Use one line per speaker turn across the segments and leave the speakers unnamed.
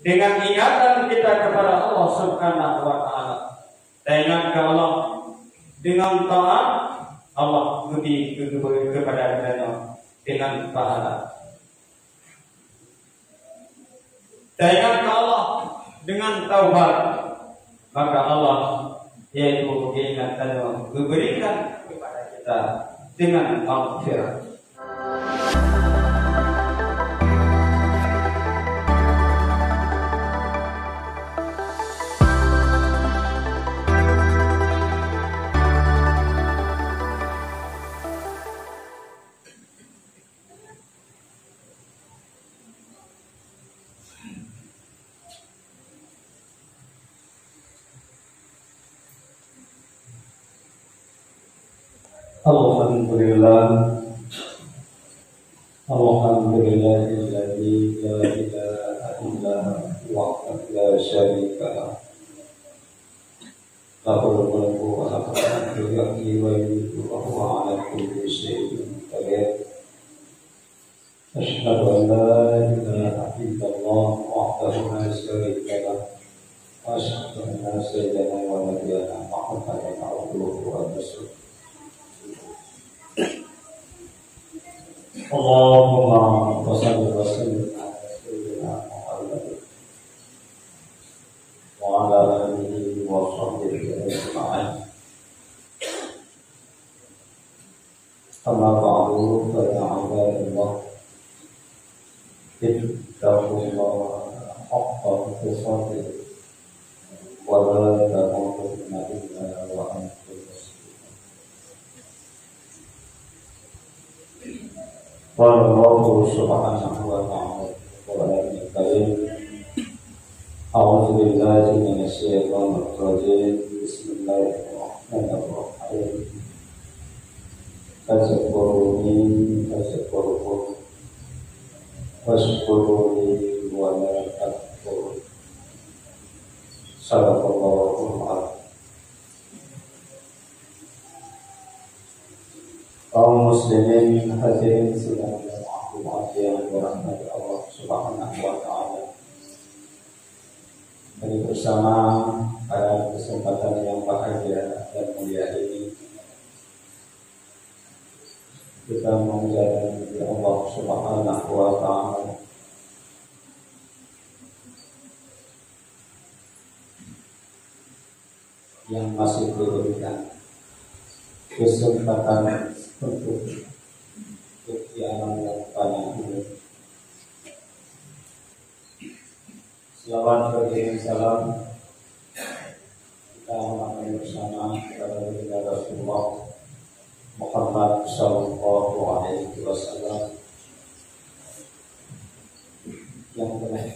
dengan ingatan kita kepada Allah Subhanahu wa taala. Dengan Allah dengan taat Allah beri kepada kita dengan pahala. Dengan Allah dengan taubat, maka Allah yaitu ingatan memberikan kepada kita dengan maghfirah. Alhamdulillahilladzi la ilaha illa huwa la syarika lah. Lahul mulku wa lahul hamdu yuhyi wa yumiitu wa huwa ala kulli syai'in qadir. Asyhadu an la ilaha illallah wahdahu la syarika lah. Wa asyhadu anna sayyidana wa nabiyyana Muhammadan abduhu wa rasuluh. Allahumma shalli wa sallim ala sayyidina Muhammad wa ala alihi wa sahbihi ajma'in. Amma ba'du fa ya ibadallah, ittaqullaha haqqa tuqatih wa la tamutunna illa wa antum Allah Subhanahu wa ta'ala Qur'an Karim. A'udzu billahi minasy syaithanir rajim. Bismillahirrahmanirrahim. Fazkuruni fazkurukum washkuruni wa la takfurun. Sadaqallahul adzim. Kaum muslimin hadirin sedang yang dirahmati Allah Subhanahu wa taala. Mari bersama pada kesempatan yang bahagia dan mulia ini kita mengucapkan kepada Allah Subhanahu wa taala yang masih diberikan kesempatan untuk di alam yang banyak ini. Selawat beriring salam kita mengamalkan bersama kepada baginda Rasulullah Muhammad sallallahu alaihi wasallam yang telah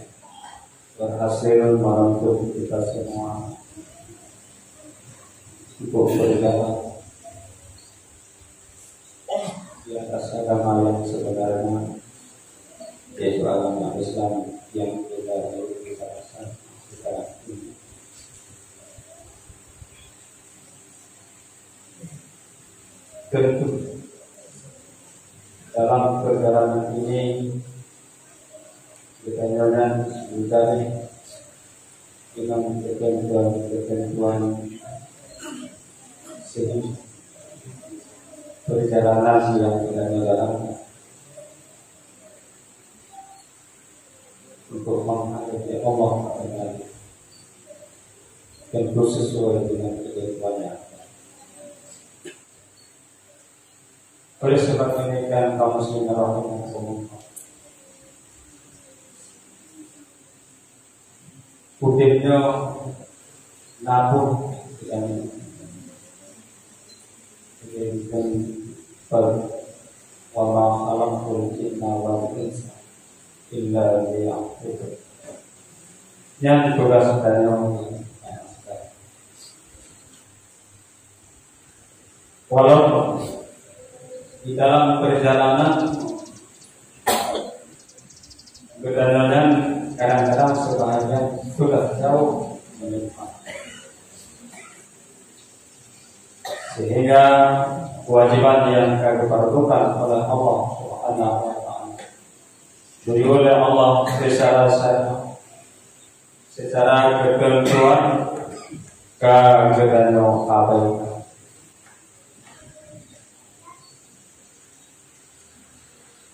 berhasil menuntut kita semua untuk berjalan di atas agama yang sebenarnya, yaitu agama Islam yang kita rasakan sekarang ini. Tentu dalam perjalanan ini kita jangan mencari dengan ketentuan sehingga perjalanan yang kita jalankan untuk menghadapi Allah tentu sesuai dengan ketentuannya. Oleh sebab ini kan kaum muslimin rahimakumullah, udahnya nabung dan wa ma khalaqtul jinna wal insa illa liya'budun. Yang tugas saya walaupun di dalam perjalanan kadang-kadang sebahagian sudah jauh menikmati, sehingga kewajiban yang diperlukan oleh Allah Subhanahu wa taala diberi oleh Allah secara secara ketentuan kagedano abaikan.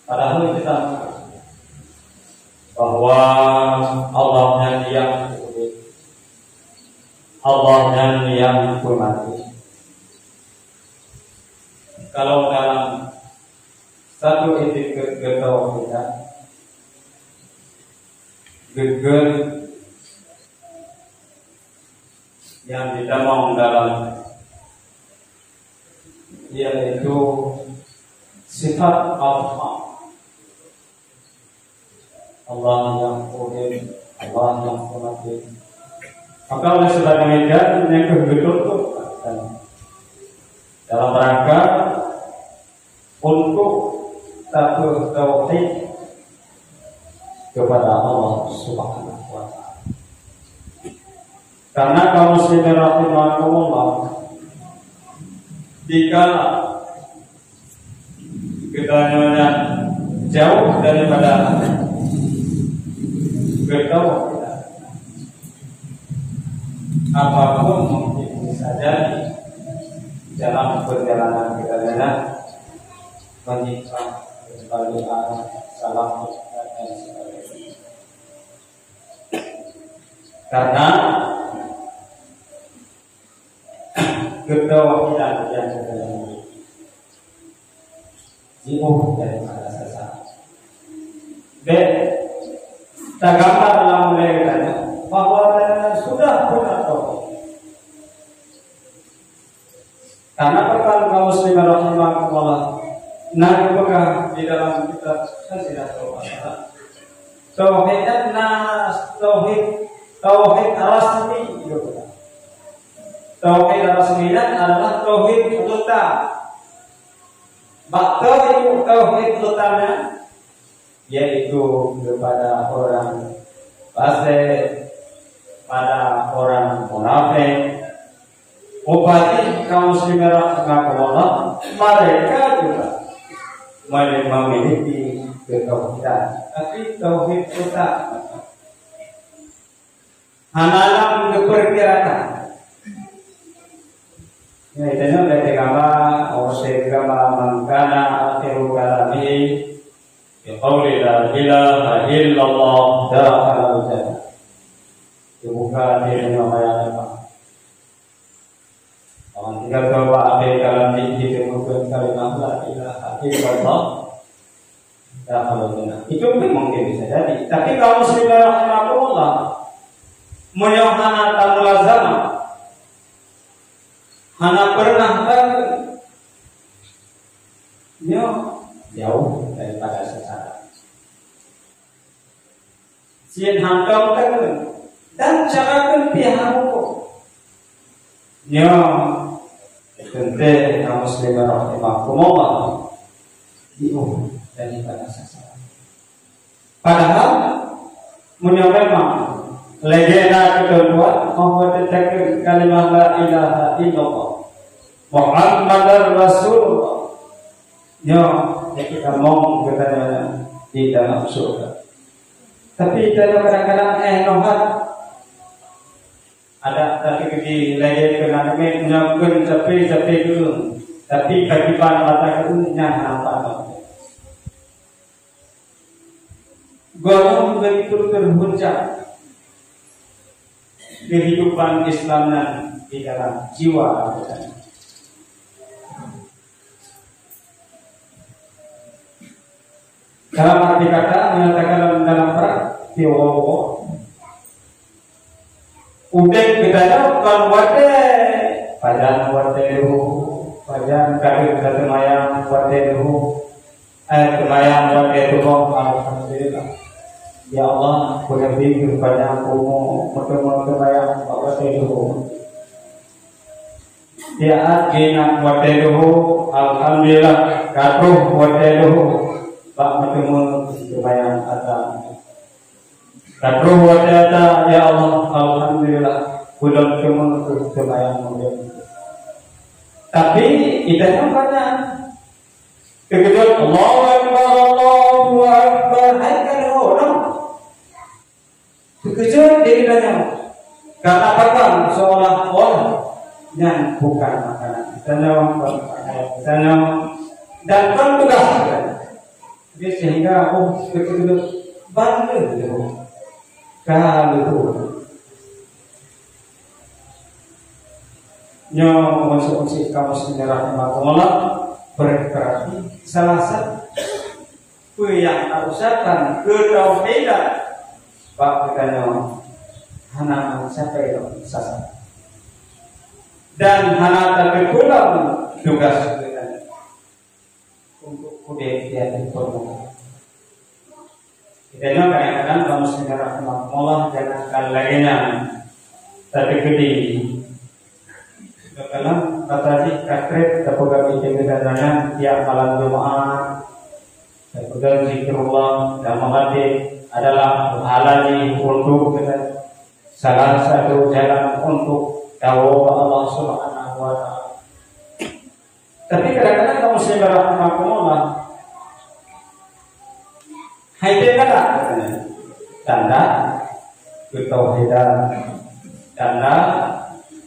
Padahal kita bahwa Allah yang hormati. Kalau dalam satu etika kita geger yang ditemong dalam yaitu sifat Allah yang Qadir, Allah yang Qadir. Maka oleh sebab demikian yang betul dalam rangka untuk tauhid kepada Allah Subhanahu wa taala. Karena kaum muslimin rahimakumullah, jika keduanya jauh daripada ketauhidan, apapun mungkin bisa jadi dalam perjalanan kita menyimpang kembali arah salah dan sebagainya. Karena ketauhidan yang kita miliki jauh daripada sesat. Tergambar dalam mereka bahwa sudah benar tauhid. Karena perkara kaum muslimin rahimakumullah, nabi pegah di dalam kitab Hasidatul Masalah. Tauhid rasmi itu. Tauhid rasmi adalah tauhid letak. Tauhid letaknya yaitu kepada orang fasik, pada orang munafik. Ubati kaum muslimin rahimakumullah, mereka juga memiliki ketauhidan, tapi tauhid letak. Hanalam diperkirakan. Ya, itu dari gambar, gambar mangkana akhiru kalami, biqauli la ilaha illallah dakhala jannah. Dibuka di dunia bayan apa? Orang tinggal bawa akhir kalam ini disebutkan kalimat la ilaha illallah dakhala jannah. Itu mungkin bisa jadi. Tapi kalau muslimin rahimakumullah, Muyohana tamulazama hana pernah jauh daripada sesat. Sien hangkau dan cara pihak hukum. Tentu kaum muslimin rahimakumullah jauh daripada sesat. Padahal memang legenda kedua mempertegas kalimat la ilaha illallah Muhammadar Rasulullah. Kita mau katanya di dalam surga. Tapi dalam kadang-kadang nohat ada tapi di legenda kenal menyambung tapi dulu. Tapi kehidupan mata kunya apa? Golong begitu terhujat kehidupan Islam dan di dalam jiwa. Dalam arti kata menyatakan dalam perang Tiongkok, udah kita kan wate, pajan wate dulu, pajan kaki kemayang wate dulu, kemayang wate dulu, alhamdulillah. Ya Allah, boleh beri kepada aku bertemu kebayang wate dulu. Ya agina wate dulu, alhamdulillah. Katuh wate dulu. Pak bertemu kebayang ada. Katuh wate ada, ya Allah, alhamdulillah. Belum bertemu kebayang mungkin. Tapi kita nampaknya kemudian Allahu Akbar, Allahu Akbar, hai kan orang Kekejut diri dan kata-kata seolah-olah yang bukan makanan dan tugas jadi sehingga begitu bangga kalau nyo masuk kamu sejarah rahimahullah berarti salah satu yang usahakan ketauhidan Pak katanya hana sampai sasar dan hana tapi pulang tugas kita untuk kudet dia informal. Kita kadang-kadang kamu sejarah rahimahullah jangan kalainya tapi gede. Kalau kata di katret terpegang kegiatannya tiap malam Jumat, terpegang zikrullah dan menghadiri adalah halal untuk salah satu jalan untuk dakwah Allah Subhanahu wa taala. Tapi kadang-kadang kamu sejarah rahimahullah haide kata tanda ketauhidan tanda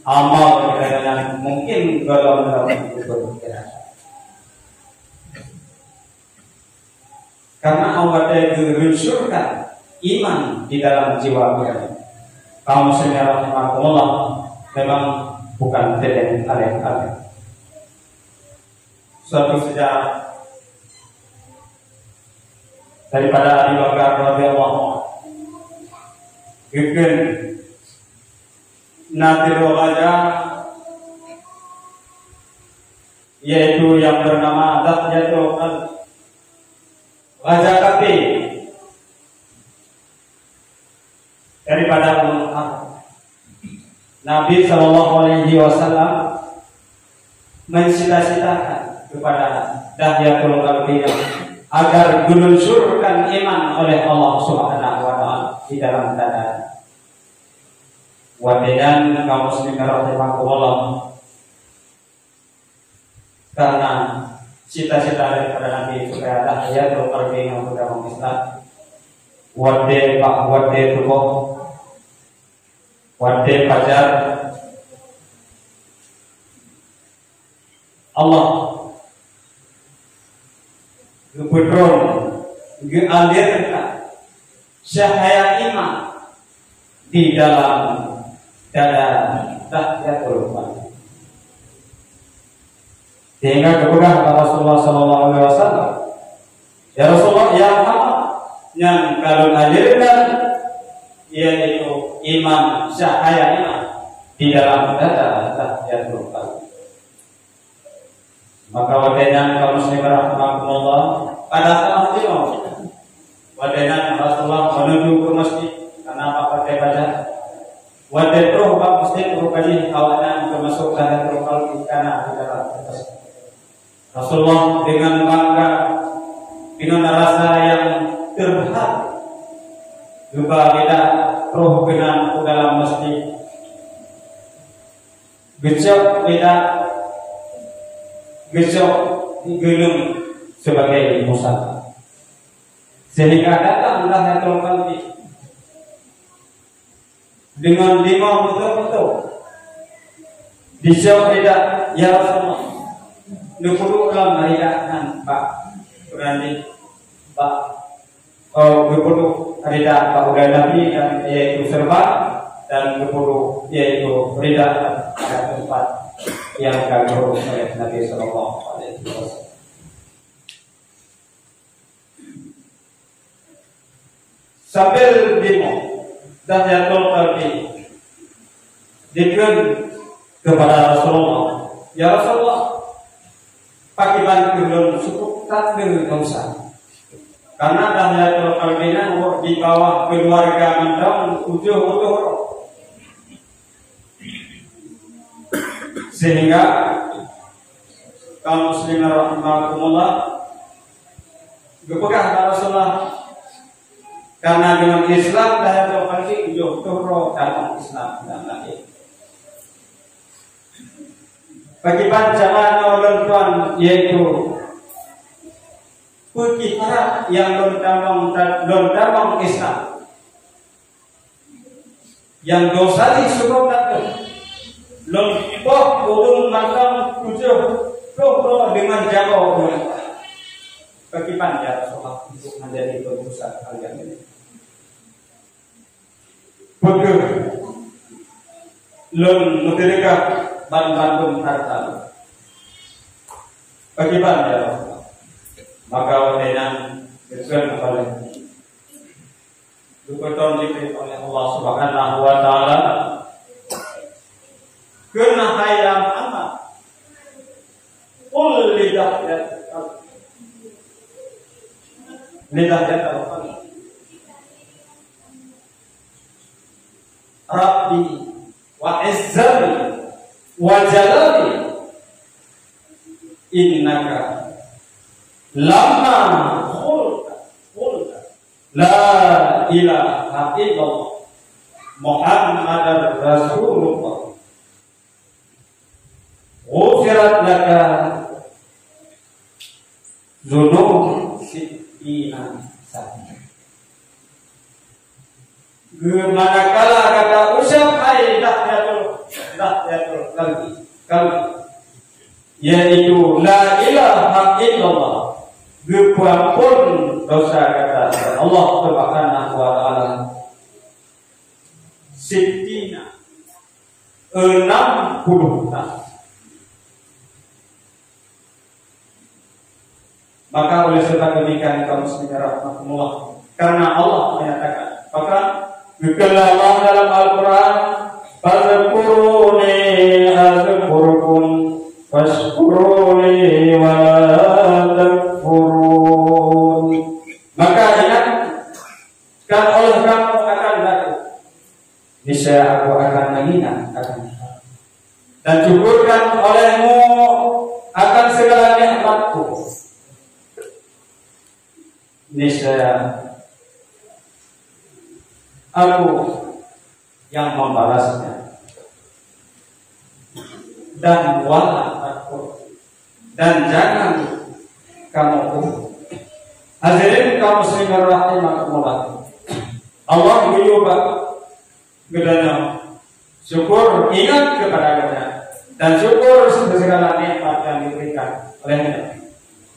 amal kadang-kadang mungkin kalau berpikiran karena Allah menunjukkan iman di dalam jiwa kita. Kaum muslimin rahimahullah memang bukan tidak alih-alih. Suatu sejarah daripada Abu Bakar radhiyallahu anhu. Bikin Nadirul Ghaza yaitu yang bernama Dahyatul Ghaza Kafi daripada Nabi Sallallahu Alaihi Wasallam mencita-citakan kepada Dahyatul Qalbi agar dilunsurkan iman oleh Allah Subhanahu wa taala di dalam dada. Wadedan kaum muslimin rahimahullah karena cita-cita daripada Nabi supaya Dahyatul Qalbi yang beragama Islam wade tubuh wade fajar Allah gubernur mengalirkan cahaya iman di dalam dada Dahyatul Qalbi sehingga kepada Rasulullah Sallallahu Alaihi Wasallam ya Rasulullah ya Muhammad yang kalau alirkan yaitu iman cahaya iman di dalam dada Dahyatul Qalbi. Maka wadainan kaum muslimin rahimahullah pada saat itu wadainan Rasulullah menuju ke masjid karena pakai baca wadai roh pak muslim rupanya awalan termasuk Dahyatul Qalbi karena di dalam Rasulullah dengan bangga dengan rasa yang terberat lupa kita roh kena ke dalam masjid gecok kita gecok digelung sebagai musafir sehingga datang Dahyatul Qalbi dengan lima betul-betul dijawab tidak ya Rasulullah dulu dalam harian Pak berani Pak dulu rida Pak udah Nabi dan yaitu serba dan dulu yaitu rida pada tempat yang kagum oleh Nabi Sallallahu Alaihi Wasallam. Sambil demo Dahyatul Qalbi dikir kepada Rasulullah, ya Rasulullah, pakiban belum cukup tak usah. Karena Dahyatul Qalbi di bawah keluarga mendang utuh sehingga kaum muslimin rahimahumullah berpegang Rasulullah karena dengan Islam Dahyatul Qalbi utuh dalam Islam dan lain. Bagi panjangan tuan yaitu putih Arab yang londamong Islam yang dosa di suruh takut lompoh ulun makam tujuh pro dengan jago bagaimana ya Rasulullah untuk menjadi pengusaha kalian ini betul lon mutirika ban-bandung harta bagaimana ya Rasulullah maka watenan bersuara oleh diperton diberi oleh Allah Subhanahu wa taala kena hayam amat qul lidah Rabbi wa izzati wa jalali innaka lama qulta la ilaha illallah Muhammadar Rasulullah ghufirat laka dzunub sittina sana. Manakala kata ucap hai dahyatul kalbi yaitu la ilaha illallah gepampun dosa kata Allah Subhanahu wa taala sittina 60 tahun. Maka oleh sebab demikian kaum muslimin rahmatullah karena Allah menyatakan maka dikala Allah dalam Al-Quran fazkuruni azkurkum washkuruni wa takfurun maka ingatkan oleh kamu akan aku niscaya aku akan menghina dan syukurkan olehmu akan segala nikmatku niscaya aku yang membalasnya dan wala takfur dan jangan kamu hadirin kaum muslimin rahimakumullah Allah menyuruh gedanya syukur ingat kepadanya dan syukur segala nikmat yang diberikan olehnya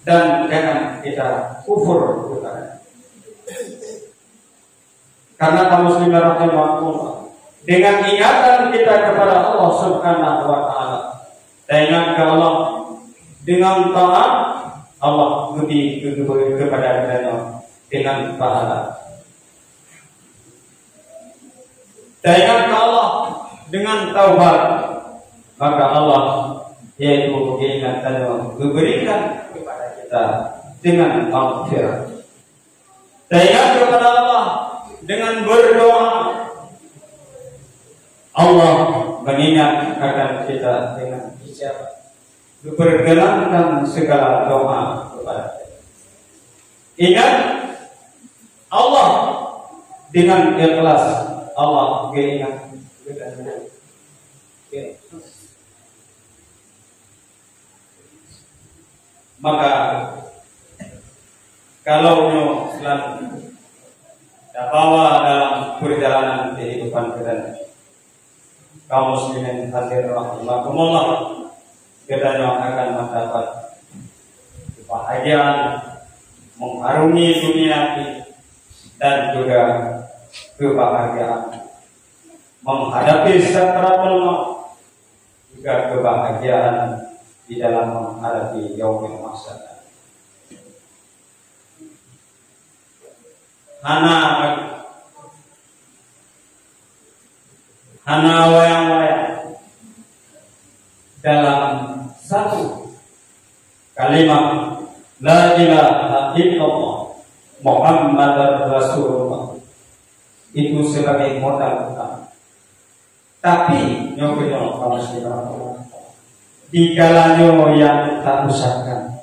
dan jangan kita kufur kepada karena kaum muslimin rahimahullah dengan ingatan kita kepada Allah Subhanahu wa taala dengan Allah dengan taat Allah lebih kepada kita dengan pahala dengan Allah dengan taubat maka Allah yaitu ingatan memberikan kepada kita dengan maghfirah dengan kepada Allah dengan berdoa Allah mengingat akan kita dengan ijabah berkenankan segala doa kepada kita. Ingat Allah dengan ikhlas Allah mengingat maka kalau selanjutnya bawa dalam perjalanan kehidupan kita kaum muslimin hadirin rahimakumullah kita akan mendapat kebahagiaan mengharungi dunia ini dan juga kebahagiaan menghadapi sakaratul maut juga kebahagiaan di dalam menghadapi yaumul mahsyar. Hana wayang-wayang dalam satu kalimat la ilaha illallah Muhammadar Rasulullah itu sebagai modal utama. Tapi nyoba kalau di kalanya yang tak usahakan,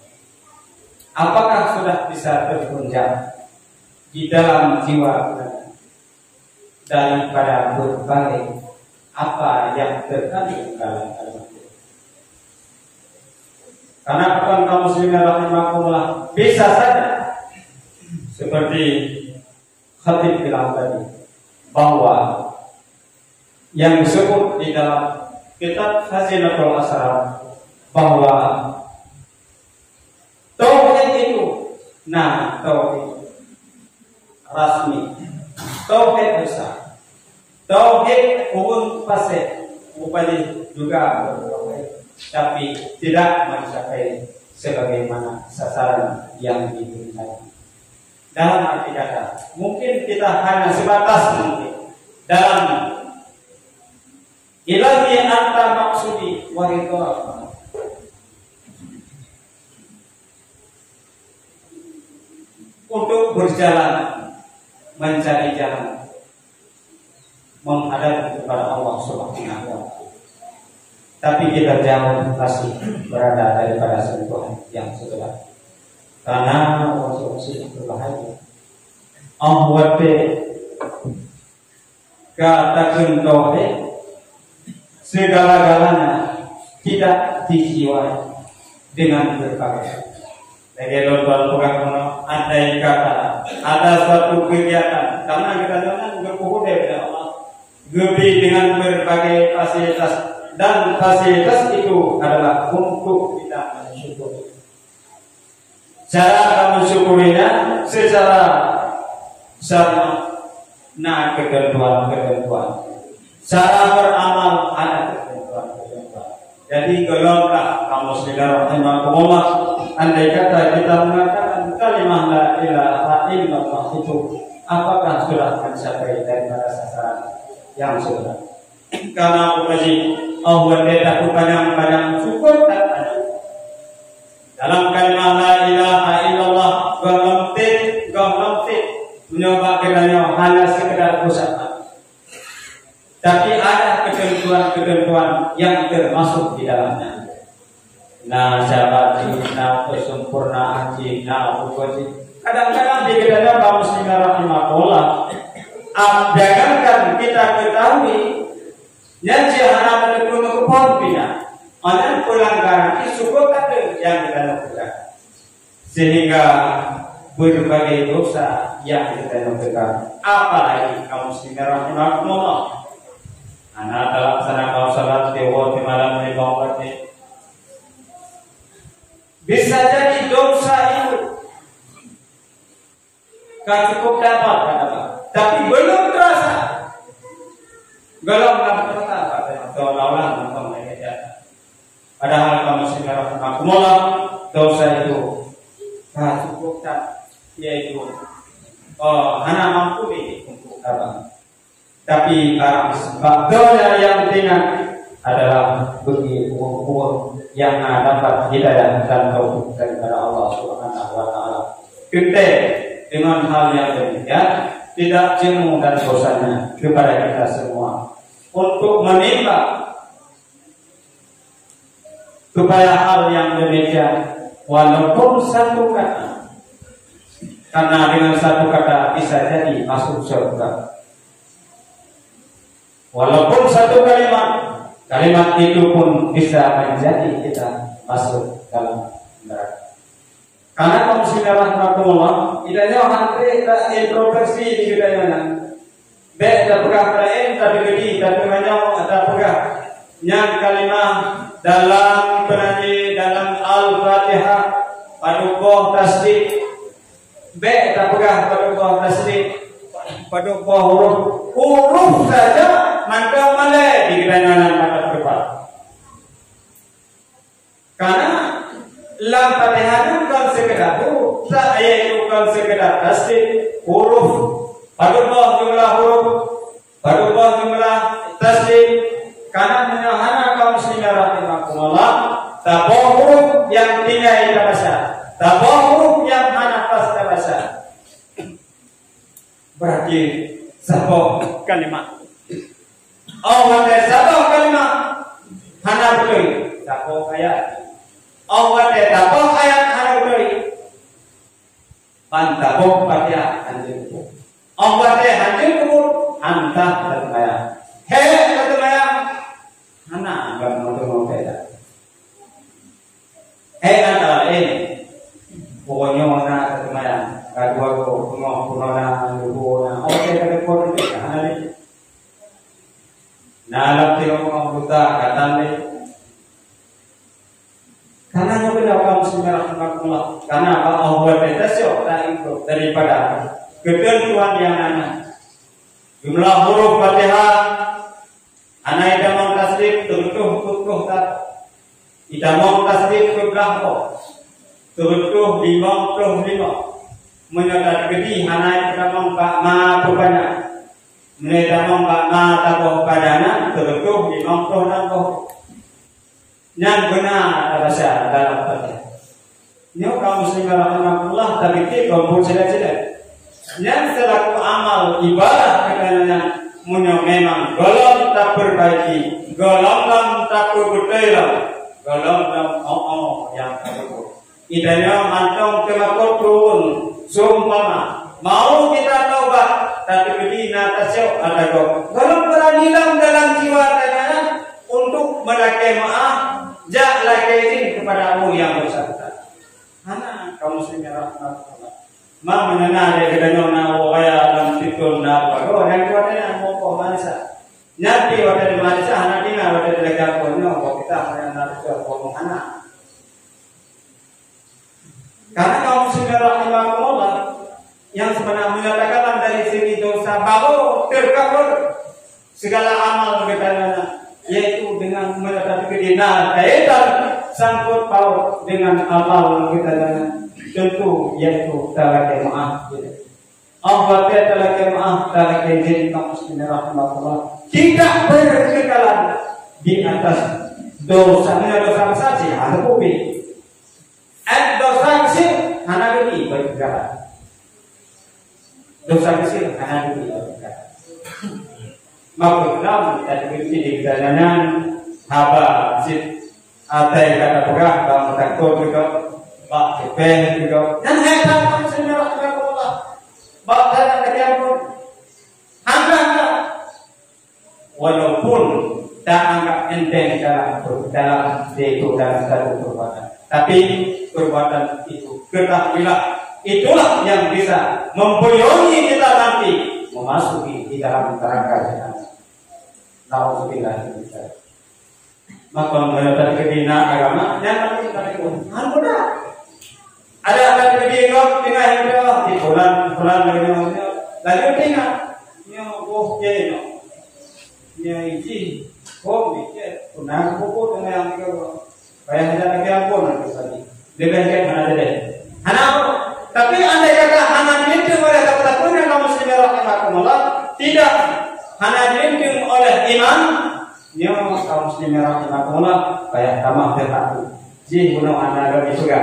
apakah sudah bisa terpunjam di dalam jiwa daripada berbagai apa yang terkandung dalam kalimat itu? Karena kawan kaum muslimin rahimakumullah bisa saja seperti khatib bilang tadi bahwa yang disebut di dalam kitab Hazinatul Asrar bahwa tauhid itu, tauhid rasmi, tauhid besar, tauhid umum fasih, upaya juga bertauhid, tapi tidak mencapai sebagaimana sasaran yang diinginkan. Dalam arti kata, mungkin kita hanya sebatas mungkin dalam ilahi anta maksudi wa ridha, untuk berjalan mencari jalan menghadap kepada Allah Subhanahu wa taala. Tapi kita jauh masih berada daripada sentuhan yang sebelah. Karena waswasi berbahaya. Ahwate katakan tauhid segala-galanya tidak dijiwai dengan berbagai. Bagi lomba pengakuan andai kata ada suatu kegiatan, karena kita jangan berkumpul dengan Allah, lebih dengan berbagai fasilitas, dan fasilitas itu adalah untuk kita mensyukuri. Cara mensyukurinya secara sarana ketentuan. Cara beramal ada ketentuan. Jadi golonglah kamu Bismillahirrahmanirrahim. Andai kata kita mengatakan kalimat la ilaha illallah itu, apakah sudah mencapai daripada sasaran yang sudah? Karena uji Allah tidak banyak syukur tak ada. Dalam kalimat la ilaha illallah gomlomtit mencoba kiranya hanya sekedar usaha. Tapi ada ketentuan-ketentuan yang termasuk di dalamnya. Na syabati, na kesempurnaan, na ukoji. Kadang-kadang di kedana kaum muslimin rahimahullah, jangankan kita ketahui yang jahana menekun kepalpina, anak pelanggaran itu cukup ada yang kita lakukan, sehingga berbagai dosa yang kita lakukan. Apalagi kaum muslimin rahimahullah, anak dalam sana kau salat dewa di malam di bawah ini. Bisa jadi dosa itu gak cukup dapat, tapi belum terasa. Belum terasa, seolah-olah nonton mereka. Padahal kamu sekarang mengakumulasi dosa itu gak cukup tak, yaitu hanya mampu untuk apa? Tapi dosa yang ringan adalah bagi umur yang dapat hidayah dan taufik daripada Allah Subhanahu wa taala. Kita dengan hal yang demikian tidak jenuh dan bosannya kepada kita semua untuk menimba supaya hal yang demikian walaupun satu kata, karena dengan satu kata bisa jadi masuk surga. Walaupun satu kalimat itu pun bisa menjadi kita masuk dalam neraka. Karena kaum muslimin rahimahumullah, idanya hantri tak introversi di kedayana. Tak pegah lain, tak digedi, tak manyau, tak pegah. Yang kalimat dalam penanyi dalam Al-Fatihah padukoh tasdik. Tak pegah padukoh tasdik. Padukoh huruf saja. Maka malah di kedangan mata berpat. Karena lam Fatihah bukan sekedar huruf, saya itu bukan sekedar tasbih huruf. Padahal jumlah huruf, padahal jumlah tasbih. Karena menyahana kaum muslimin rahimahumullah, tabah huruf yang tinggal kita baca, tabah huruf yang mana pas kita baca. Berarti satu kalimat. Allah satu kalimat hana betul satu ayat. Allah satu ayat hana betul pantabok Fatihah anjing. Allah anjing kubur antah satu ayat. Satu ayat hana enggak mau beda. Antara ini pokoknya mana satu ayat. Kedua ko punona. Oke kada ko hana Nalam tiro buta katane. Karena nyoba kaum muslimin rahimakumullah. Karena apa? Allah betasyo itu daripada ketentuan yang ada. Jumlah huruf Fatihah ana idamong tasdid tutuh tak. Idamong tasdid keberapa? Tutuh 55. Menyadar gedi ana idamong ma banyak. Menidamong ma tabuh padana tutuh 56. Yang benar bahasa dalam Fatihah. Ini kaum muslimin rahimakumullah tapi kaum muslimin yang selaku amal ibadah katanya memang golong tak perbaiki, golong tak berbeda, golong yang terburuk. Idanya mantong kemakot turun, sumpama mau kita taubat tapi bedina tasyuk ada golong berani dalam jiwa katanya untuk melakukan maaf. Jak lagi kepadamu yang bersangkutan. Anak kaum muslimin rahimakumullah. Ma mengenal dari kedanyona waya dalam fitur na bago yang kuatnya mau manisa. Nyati wadah di manisa anak tinggal wadah di legal ponyo kita mengenal itu anak. Karena kaum muslimin rahimahullah yang sebenarnya menyatakan dari sini dosa bago terkabur segala amal berkaitan yaitu dengan menetapkan kedina kaitan sangkut paut dengan amal kita tentu yaitu talaga maaf. Allah talaga maaf talaga jadi kaum muslimin rahimahullah tidak berkekalan di atas dosa besar sih ada kopi. Dosa kecil hanya ini berkekalan. Dosa kecil hanya ini berkekalan. Maksudnya tadi di perjalanan haba sit atai kata pegah bang takut juga bak cepet juga dan hebat kamu sendiri Allah bak dan kalian pun hamba walaupun tak anggap enteng dalam itu dalam satu perbuatan tapi perbuatan itu ketahuilah itulah yang bisa memboyongi kita nanti memasuki di dalam neraka jahanam. Nauzubillah min dzalik. Maka mengenai kedina agama yang penting tadi pun mudah. Ada kedina dengan yang di bulan lalu tinggal yang ini yang ini mikir punah buku dengan yang bayar lagi ampun nanti tadi dengan yang mana ada anak tapi andai kata anak itu oleh kata yang kaum muslimin rahimakumullah tidak hanya diimbing oleh iman, nyawa kaum muslimin rahimakumullah kayak tamah tertaku. Ji gunung anda lagi juga,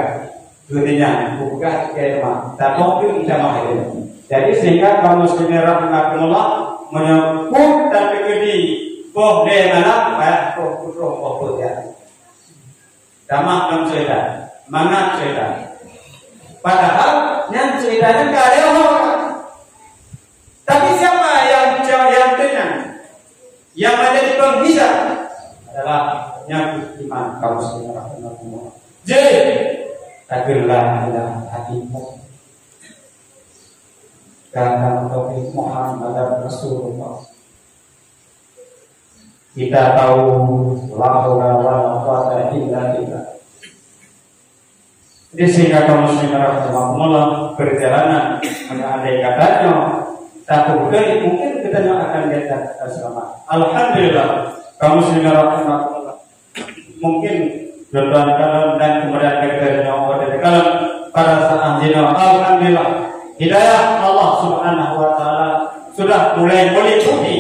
dunia buka kayak tamah. Tak mungkin tamah itu. Jadi sehingga kaum muslimin rahimakumullah menyebut dan begini, boh deh anak kayak boh ya. Tamah kan cerita, mana cerita. Padahal yang ceritanya tak ada orang. Tapi siapa yang tenang, yang menjadi penghisap adalah nyabut iman kaum muslimin rahimakumullah. Jadi, takbirlah ila hatimu. Kata Nabi Muhammad Rasulullah. Kita tahu la haula wala quwwata illa billah. Jadi sehingga kaum muslimin rahimakumullah perjalanan andai katanya tak mungkin kita akan lihat selamat. Alhamdulillah kaum muslimin rahimakumullah mungkin berdoa kalian dan kemudian kita nyawa dari kalian pada saat jina alhamdulillah hidayah Allah Subhanahu wa taala sudah mulai meliputi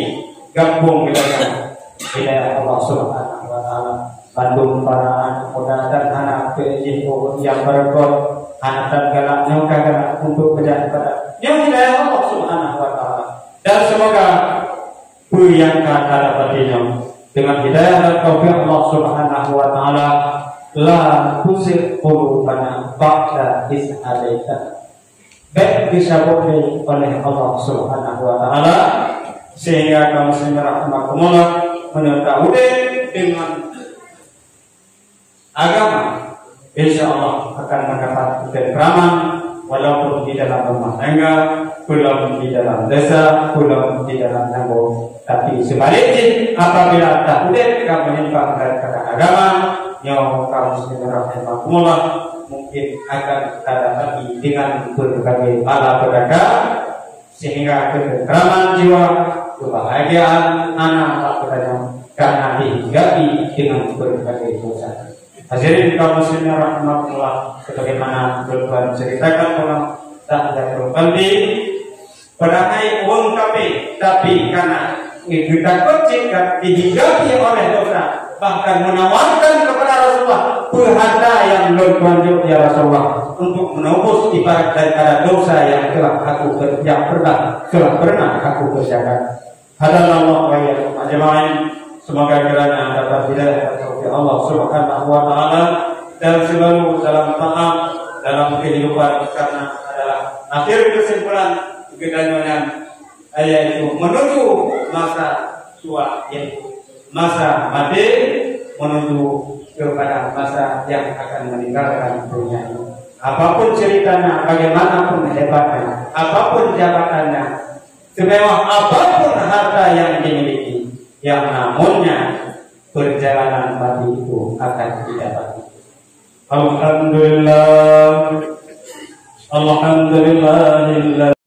gabung kita hidayah Allah Subhanahu wa taala Bandung para anak muda dan anak PJO yang berkor anak dan galak nyoka galak untuk berjalan pada yang hidayah Allah Subhanahu wa taala dan semoga yang kata dapatinya dengan hidayah dan taufik Allah Subhanahu wa taala la tusir qulubana ba'da is hadaitana baik disabuni oleh Allah Subhanahu wa taala sehingga kaum muslimin rahimakumullah mengetahui dengan agama insya Allah akan mendapat ketentraman walaupun di dalam rumah tangga belum di dalam dosa, belum di dalam tanggung. Tapi sebaliknya, apabila tak udah kamu menyimpang dari kata agama, nyawa kamu muslimin rahimakumullah, mungkin akan terdapati dengan berbagai malapetaka, sehingga ketentraman jiwa, kebahagiaan anak padanya karena dihinggapi dengan berbagai dosa. Hadirin kaum muslimin rahimakumullah, sebagaimana Tuhan ceritakan dalam Tahdatul Qalbi, padahal uang tapi karena kita jika dihinggapi oleh dosa, bahkan menawarkan kepada Rasulullah berharga yang berlanjut ya Rasulullah untuk menembus ibarat daripada dosa yang telah pernah aku kerjakan. Hadanallahu wa iyyakum ajma'in. Semoga kiranya dapat hidayah dari Allah Subhanahu wa taala dan selalu dalam taat dalam kehidupan, karena adalah akhir kesimpulan keganjangan yaitu menuju masa tua, yaitu masa mati, menuju kepada masa yang akan meninggalkan dunia ini. Apapun ceritanya, bagaimanapun hebatnya, apapun jabatannya, semewah apapun harta yang dimiliki, yang namunnya perjalanan mati itu akan didapati. Alhamdulillah, alhamdulillah.